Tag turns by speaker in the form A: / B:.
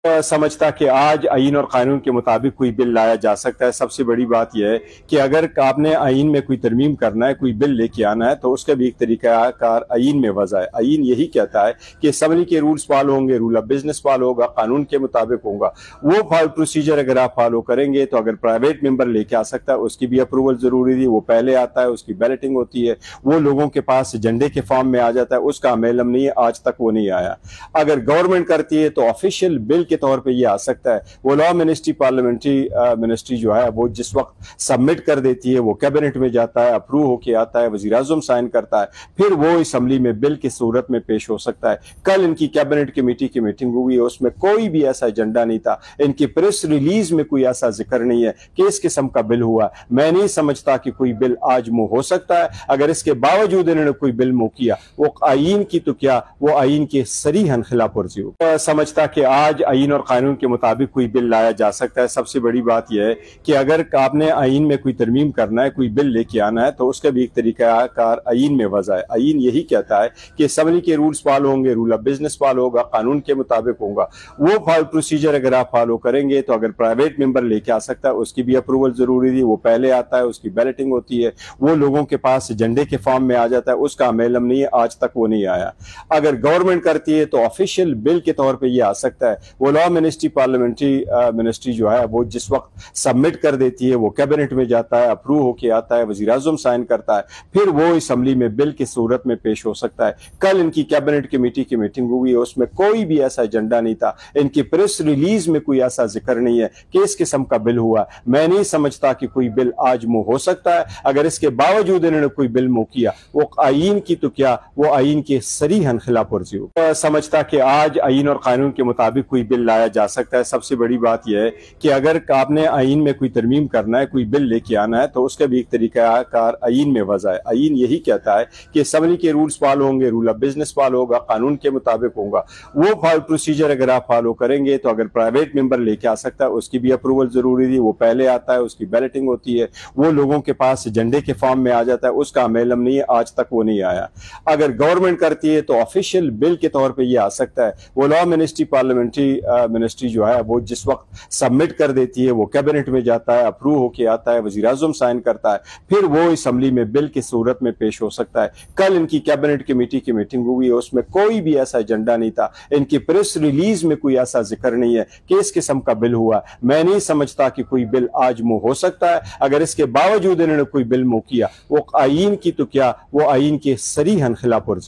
A: समझता कि आज आईन और कानून के मुताबिक कोई बिल लाया जा सकता है। सबसे बड़ी बात यह है कि अगर आपने आईन में कोई तरमीम करना है, कोई बिल लेके आना है, तो उसका भी एक तरीकाकार आईन में वज़ा है। आईन यही कहता है कि असम्बली के रूल्स फॉलो होंगे, रूल ऑफ बिजनेस फॉलो होगा, कानून के मुताबिक होगा। वो प्रोसीजर अगर आप फॉलो करेंगे तो अगर प्राइवेट मेंबर लेके आ सकता है, उसकी भी अप्रूवल जरूरी थी, वो पहले आता है, उसकी बैलेटिंग होती है, वो लोगों के पास एजेंडे के फॉर्म में आ जाता है, उसका अमेलम नहीं है, आज तक वो नहीं आया। अगर गवर्नमेंट करती है तो ऑफिशियल बिल के तौर पे ये आ सकता है। वो लॉ मिनिस्ट्री, पार्लियामेंट्री मिनिस्ट्री जो है, वो जिस वक्त सबमिट कर देती है, वो कैबिनेट में जाता है, अप्रूव होके आता है, वजीर आज़म साइन करता है, फिर वो असेंबली में बिल की सूरत में पेश हो सकता है। कल इनकी कैबिनेट कमेटी की मीटिंग हुई है, उसमें कोई भी ऐसा एजेंडा नहीं था, इनकी प्रेस रिलीज में कोई ऐसा जिक्र नहीं है कि इस किस्म का बिल हुआ। मैं नहीं समझता कि कोई बिल आज मुंह हो सकता है। अगर इसके बावजूद इन्होंने कोई बिल मुंह किया, वो आईन की तो क्या, वो आईन के सरीहन खिलाफ वर्जी हो। समझता कि आज आईन और कानून के मुताबिक कोई बिल लाया जा सकता है। सबसे बड़ी बात यह है कि अगर आपने आईन में कोई तरमीम करना है, कोई बिल लेके आना है, तो उसका भी एक तरीकाकार आईन में वज़ा है। आईन यही कहता है कि असम्बली के रूल्स फॉलो होंगे, रूल ऑफ बिजनेस फॉलो होगा, कानून के मुताबिक होगा। वो प्रोसीजर अगर आप फॉलो करेंगे तो अगर प्राइवेट मेंबर लेके आ सकता है, उसकी भी अप्रूवल जरूरी थी, वो पहले आता है, उसकी बैलेटिंग होती है, वो लोगों के पास एजेंडे के फॉर्म में आ जाता है, उसका अमेलम नहीं है, आज तक वो नहीं आया। अगर गवर्नमेंट करती है तो ऑफिशियल बिल के तौर पे ये आ सकता है। वो लॉ मिनिस्ट्री, पार्लियामेंट्री मिनिस्ट्री जो है, वो जिस वक्त सबमिट कर देती है, वो कैबिनेट में जाता है, अप्रूव होके आता है, वजीर आज़म साइन करता है, फिर वो असेंबली में बिल की सूरत में पेश हो सकता है। कल इनकी कैबिनेट कमेटी की मीटिंग हुई है, उसमें कोई भी ऐसा एजेंडा नहीं था, इनकी प्रेस रिलीज में कोई ऐसा जिक्र नहीं है कि इस किस्म का बिल हुआ। मैं नहीं समझता कि कोई बिल आज मुंह हो सकता है। अगर इसके बावजूद इन्होंने कोई बिल मुंह किया, वो आईन की तो क्या, वो आईन के सरीहन खिलाफ वर्जी हो। समझता कि आज आईन और कानून के मुताबिक कोई बिल लाया जा सकता है। सबसे बड़ी बात यह है कि अगर आपने आईन में कोई तरमीम करना है, कोई बिल लेके आना है, तो उसका भी एक तरीकाकार आईन में वज़ा है। आईन यही कहता है कि असम्बली के रूल्स फॉलो होंगे, रूल ऑफ बिजनेस फॉलो होगा, कानून के मुताबिक होगा। वो प्रोसीजर अगर आप फॉलो करेंगे तो अगर प्राइवेट मेंबर लेके आ सकता है, उसकी भी अप्रूवल जरूरी थी, वो पहले आता है, उसकी बैलेटिंग होती है, वो लोगों के पास एजेंडे के फॉर्म में आ जाता है, उसका अमेलम नहीं है, आज तक वो नहीं आया। अगर गवर्नमेंट करती है तो ऑफिशियल बिल के तौर पे ये आ सकता है। वो लॉ मिनिस्ट्री, पार्लियामेंट्री मिनिस्ट्री जो है, वो जिस वक्त सबमिट कर देती है, वो कैबिनेट में जाता है, अप्रूव होके आता है, वजीर आज़म साइन करता है, फिर वो असेंबली में बिल की सूरत में पेश हो सकता है। कल इनकी कैबिनेट कमेटी की मीटिंग हुई है, उसमें कोई भी ऐसा एजेंडा नहीं था, इनकी प्रेस रिलीज में कोई ऐसा जिक्र नहीं है कि इस किस्म का बिल हुआ। मैं नहीं समझता कि कोई बिल आज मुंह हो सकता है। अगर इसके बावजूद इन्होंने कोई बिल मुंह किया, वो आईन की तो क्या, वो आईन के सरीहन खिलाफ वर्जी